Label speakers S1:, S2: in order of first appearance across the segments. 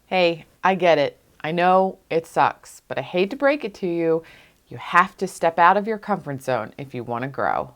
S1: Hey, I get it. I know it sucks, but I hate to break it to you. You have to step out of your comfort zone if you want to grow.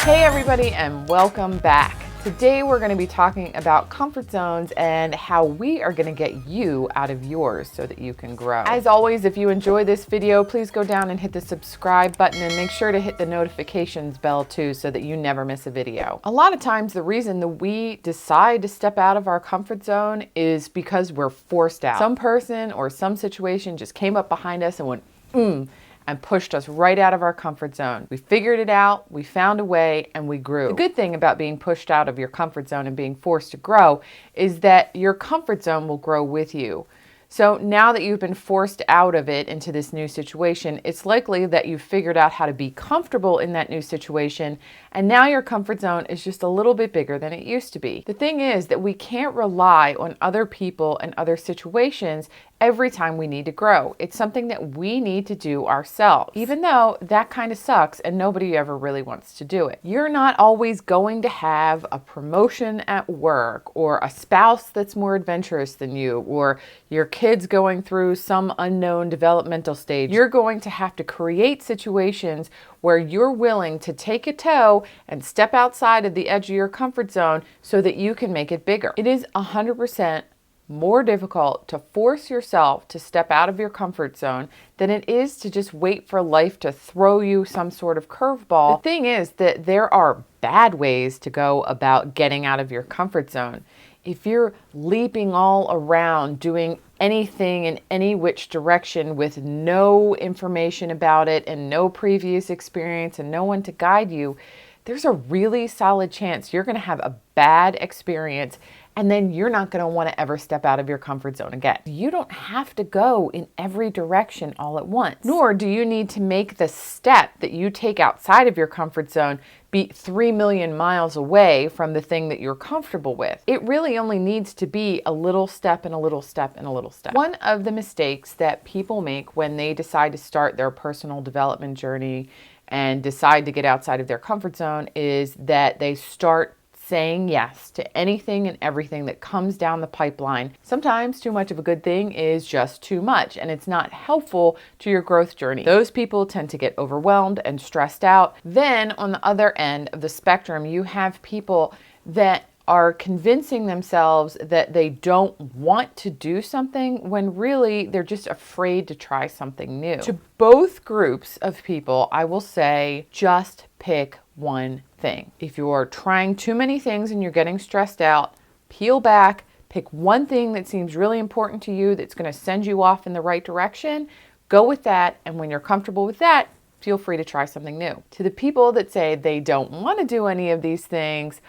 S1: Hey everybody, and welcome back. Today we're going to be talking about comfort zones and how we are going to get you out of yours so that you can grow. As always, if you enjoy this video, please go down and hit the subscribe button and make sure to hit the notifications bell too so that you never miss a video. A lot of times the reason that we decide to step out of our comfort zone is because we're forced out. Some person or some situation just came up behind us and went, and pushed us right out of our comfort zone. We figured it out, we found a way, and we grew. The good thing about being pushed out of your comfort zone and being forced to grow is that your comfort zone will grow with you. So now that you've been forced out of it into this new situation, it's likely that you've figured out how to be comfortable in that new situation, and now your comfort zone is just a little bit bigger than it used to be. The thing is that we can't rely on other people and other situations every time we need to grow. It's something that we need to do ourselves, even though that kind of sucks and nobody ever really wants to do it. You're not always going to have a promotion at work or a spouse that's more adventurous than you or your kids going through some unknown developmental stage. You're going to have to create situations where you're willing to take a toe and step outside of the edge of your comfort zone so that you can make it bigger. It is 100% more difficult to force yourself to step out of your comfort zone than it is to just wait for life to throw you some sort of curveball. The thing is that there are bad ways to go about getting out of your comfort zone. If you're leaping all around, doing anything in any which direction with no information about it and no previous experience and no one to guide you, there's a really solid chance you're going to have a bad experience and then you're not going to want to ever step out of your comfort zone again. You don't have to go in every direction all at once, nor do you need to make the step that you take outside of your comfort zone be 3 million miles away from the thing that you're comfortable with. It really only needs to be a little step and a little step and a little step. One of the mistakes that people make when they decide to start their personal development journey and decide to get outside of their comfort zone is that they start saying yes to anything and everything that comes down the pipeline. Sometimes too much of a good thing is just too much, and it's not helpful to your growth journey. Those people tend to get overwhelmed and stressed out. Then on the other end of the spectrum, you have people that are convincing themselves that they don't want to do something when really they're just afraid to try something new. To both groups of people, I will say just pick one thing. If you're trying too many things and you're getting stressed out, peel back, pick one thing that seems really important to you that's going to send you off in the right direction, go with that, and when you're comfortable with that, feel free to try something new. To the people that say they don't want to do any of these things,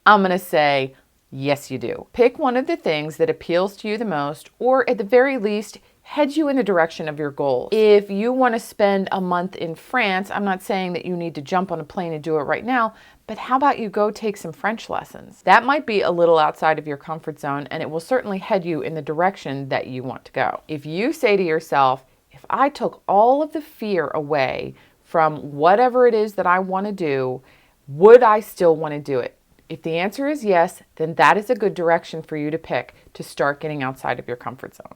S1: I'm going to say, yes, you do. Pick one of the things that appeals to you the most, or at the very least, heads you in the direction of your goals. If you want to spend a month in France, I'm not saying that you need to jump on a plane and do it right now, but how about you go take some French lessons? That might be a little outside of your comfort zone, and it will certainly head you in the direction that you want to go. If you say to yourself, if I took all of the fear away from whatever it is that I want to do, would I still want to do it? If the answer is yes, then that is a good direction for you to pick to start getting outside of your comfort zone.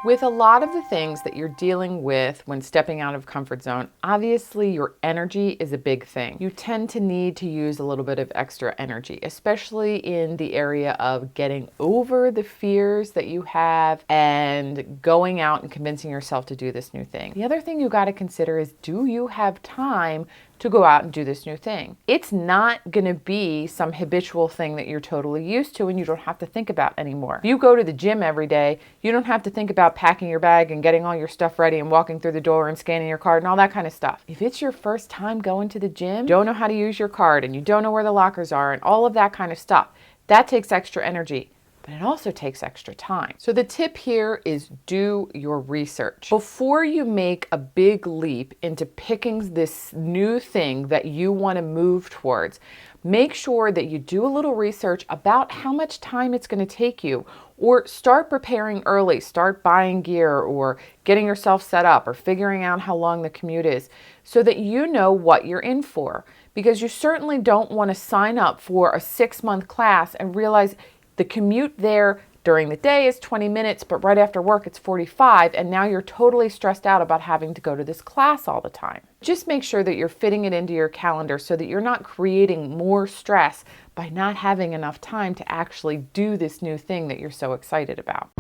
S1: With a lot of the things that you're dealing with when stepping out of comfort zone, obviously your energy is a big thing. You tend to need to use a little bit of extra energy, especially in the area of getting over the fears that you have and going out and convincing yourself to do this new thing. The other thing you got to consider is, do you have time to go out and do this new thing? It's not going to be some habitual thing that you're totally used to and you don't have to think about anymore. If you go to the gym every day, you don't have to think about packing your bag and getting all your stuff ready and walking through the door and scanning your card and all that kind of stuff. If it's your first time going to the gym, don't know how to use your card and you don't know where the lockers are and all of that kind of stuff, that takes extra energy. But it also takes extra time. So the tip here is do your research. Before you make a big leap into picking this new thing that you want to move towards, make sure that you do a little research about how much time it's going to take you. Or start preparing early, start buying gear or getting yourself set up or figuring out how long the commute is so that you know what you're in for. Because you certainly don't want to sign up for a 6-month class and realize the commute there during the day is 20 minutes, but right after work it's 45, and now you're totally stressed out about having to go to this class all the time. Just make sure that you're fitting it into your calendar so that you're not creating more stress by not having enough time to actually do this new thing that you're so excited about.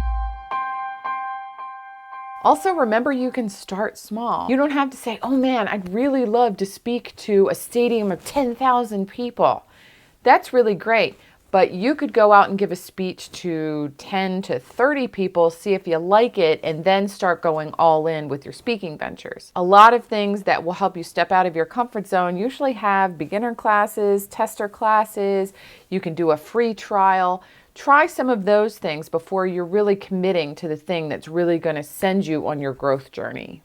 S1: Also, remember you can start small. You don't have to say, oh man, I'd really love to speak to a stadium of 10,000 people. That's really great. But you could go out and give a speech to 10 to 30 people, see if you like it, and then start going all in with your speaking ventures. A lot of things that will help you step out of your comfort zone usually have beginner classes, tester classes. You can do a free trial. Try some of those things before you're really committing to the thing that's really going to send you on your growth journey.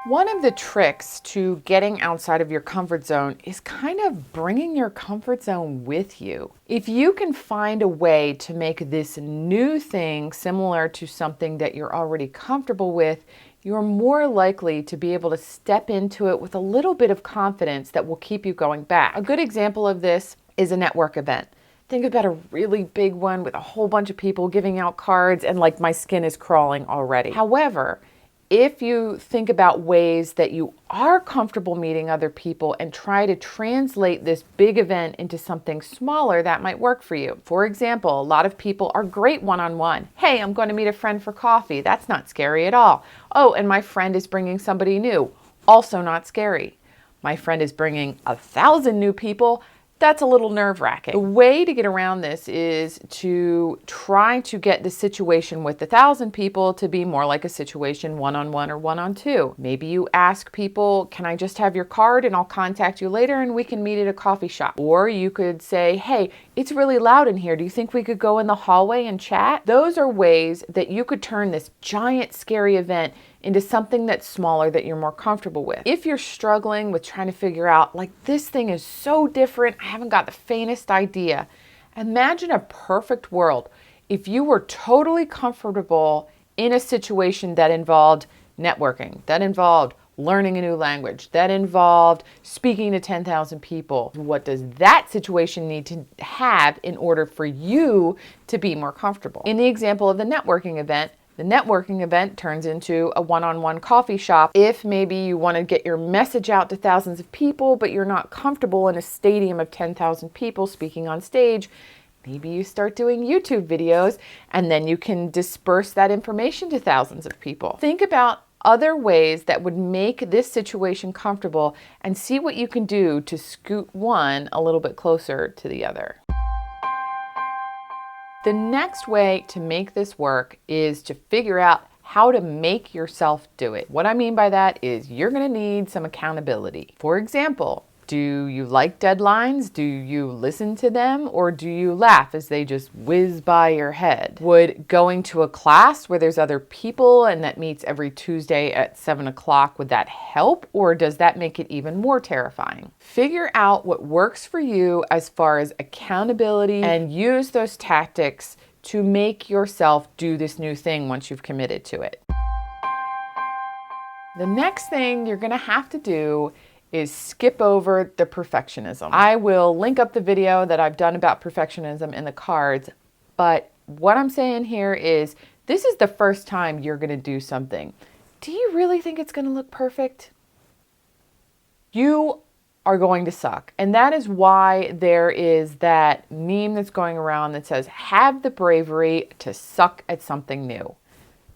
S1: One of the tricks to getting outside of your comfort zone is kind of bringing your comfort zone with you. If you can find a way to make this new thing similar to something that you're already comfortable with, you're more likely to be able to step into it with a little bit of confidence that will keep you going back. A good example of this is a network event. Think about a really big one with a whole bunch of people giving out cards and like my skin is crawling already. However, if you think about ways that you are comfortable meeting other people and try to translate this big event into something smaller, that might work for you. For example, a lot of people are great one-on-one. Hey, I'm going to meet a friend for coffee. That's not scary at all. Oh, and my friend is bringing somebody new. Also not scary. My friend is bringing 1,000 new people. That's a little nerve-wracking. The way to get around this is to try to get the situation with 1,000 people to be more like a situation one-on-one or one-on-two. Maybe you ask people, can I just have your card and I'll contact you later and we can meet at a coffee shop? Or you could say, hey, it's really loud in here. Do you think we could go in the hallway and chat? Those are ways that you could turn this giant, scary event into something that's smaller that you're more comfortable with. If you're struggling with trying to figure out, like, this thing is so different, I haven't got the faintest idea. Imagine a perfect world if you were totally comfortable in a situation that involved networking, that involved learning a new language, that involved speaking to 10,000 people. What does that situation need to have in order for you to be more comfortable? In the example of the networking event turns into a one-on-one coffee shop. If maybe you want to get your message out to thousands of people, but you're not comfortable in a stadium of 10,000 people speaking on stage, maybe you start doing YouTube videos and then you can disperse that information to thousands of people. Think about other ways that would make this situation comfortable and see what you can do to scoot one a little bit closer to the other. The next way to make this work is to figure out how to make yourself do it. What I mean by that is you're going to need some accountability. For example, do you like deadlines? Do you listen to them? Or do you laugh as they just whiz by your head? Would going to a class where there's other people and that meets every Tuesday at 7 o'clock, would that help? Or does that make it even more terrifying? Figure out what works for you as far as accountability and use those tactics to make yourself do this new thing once you've committed to it. The next thing you're going to have to do is skip over the perfectionism. I will link up the video that I've done about perfectionism in the cards, but what I'm saying here is this is the first time you're going to do something. Do you really think it's going to look perfect? You are going to suck. And that is why there is that meme that's going around that says, have the bravery to suck at something new.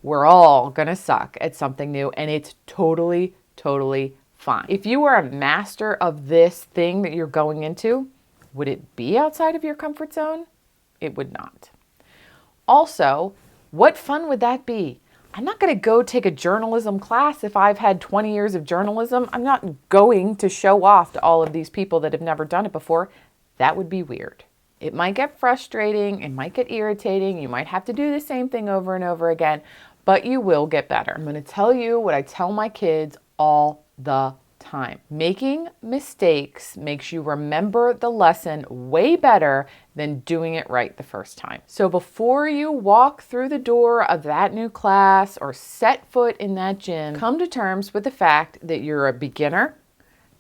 S1: We're all going to suck at something new, and it's totally, totally fine. If you were a master of this thing that you're going into, would it be outside of your comfort zone? It would not. Also, what fun would that be? I'm not going to go take a journalism class if I've had 20 years of journalism. I'm not going to show off to all of these people that have never done it before. That would be weird. It might get frustrating. It might get irritating. You might have to do the same thing over and over again, but you will get better. I'm going to tell you what I tell my kids all the time. Making mistakes makes you remember the lesson way better than doing it right the first time. So before you walk through the door of that new class or set foot in that gym, come to terms with the fact that you're a beginner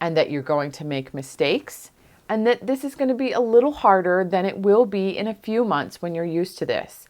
S1: and that you're going to make mistakes, and that this is going to be a little harder than it will be in a few months when you're used to this.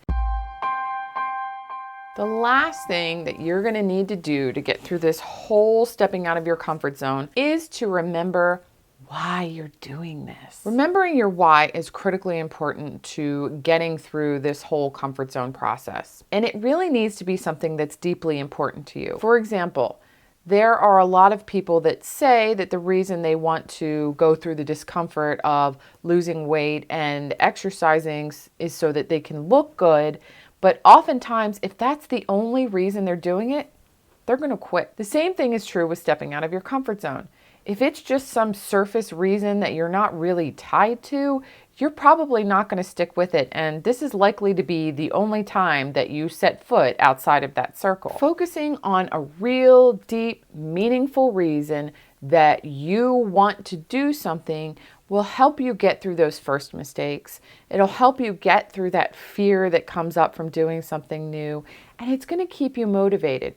S1: The last thing that you're going to need to do to get through this whole stepping out of your comfort zone is to remember why you're doing this. Remembering your why is critically important to getting through this whole comfort zone process. And it really needs to be something that's deeply important to you. For example, there are a lot of people that say that the reason they want to go through the discomfort of losing weight and exercising is so that they can look good. But oftentimes, if that's the only reason they're doing it, they're going to quit. The same thing is true with stepping out of your comfort zone. If it's just some surface reason that you're not really tied to, you're probably not going to stick with it. And this is likely to be the only time that you set foot outside of that circle. Focusing on a real, deep, meaningful reason that you want to do something will help you get through those first mistakes. It'll help you get through that fear that comes up from doing something new, and it's going to keep you motivated.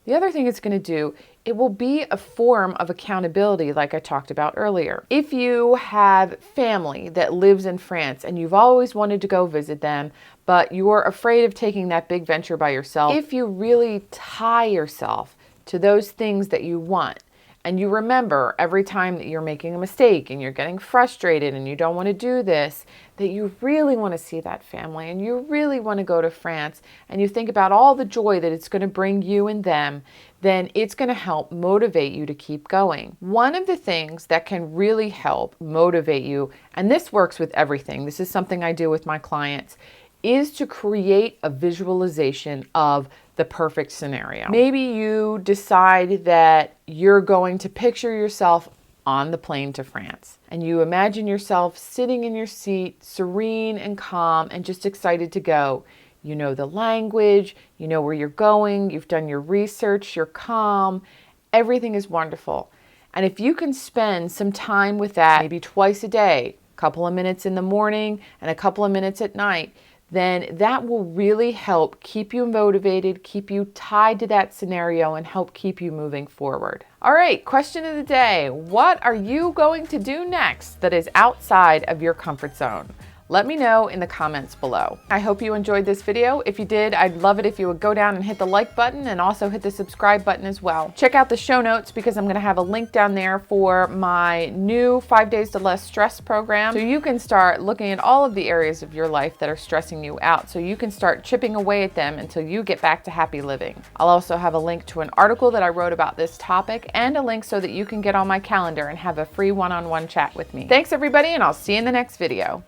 S1: The other thing it's going to do, it will be a form of accountability like I talked about earlier. If you have family that lives in France and you've always wanted to go visit them, but you're afraid of taking that big venture by yourself, if you really tie yourself to those things that you want, and you remember every time that you're making a mistake and you're getting frustrated and you don't want to do this, that you really want to see that family and you really want to go to France, and you think about all the joy that it's going to bring you and them, then it's going to help motivate you to keep going. One of the things that can really help motivate you, and this works with everything, this is something I do with my clients, is to create a visualization of the perfect scenario. Maybe you decide that you're going to picture yourself on the plane to France, and you imagine yourself sitting in your seat, serene and calm and just excited to go. You know the language, you know where you're going, you've done your research, you're calm, everything is wonderful. And if you can spend some time with that, maybe twice a day, a couple of minutes in the morning and a couple of minutes at night, then that will really help keep you motivated, keep you tied to that scenario, and help keep you moving forward. All right, question of the day. What are you going to do next that is outside of your comfort zone? Let me know in the comments below. I hope you enjoyed this video. If you did, I'd love it if you would go down and hit the like button and also hit the subscribe button as well. Check out the show notes because I'm going to have a link down there for my new 5 Days to Less Stress program. So you can start looking at all of the areas of your life that are stressing you out, so you can start chipping away at them until you get back to happy living. I'll also have a link to an article that I wrote about this topic and a link so that you can get on my calendar and have a free one-on-one chat with me. Thanks everybody, and I'll see you in the next video.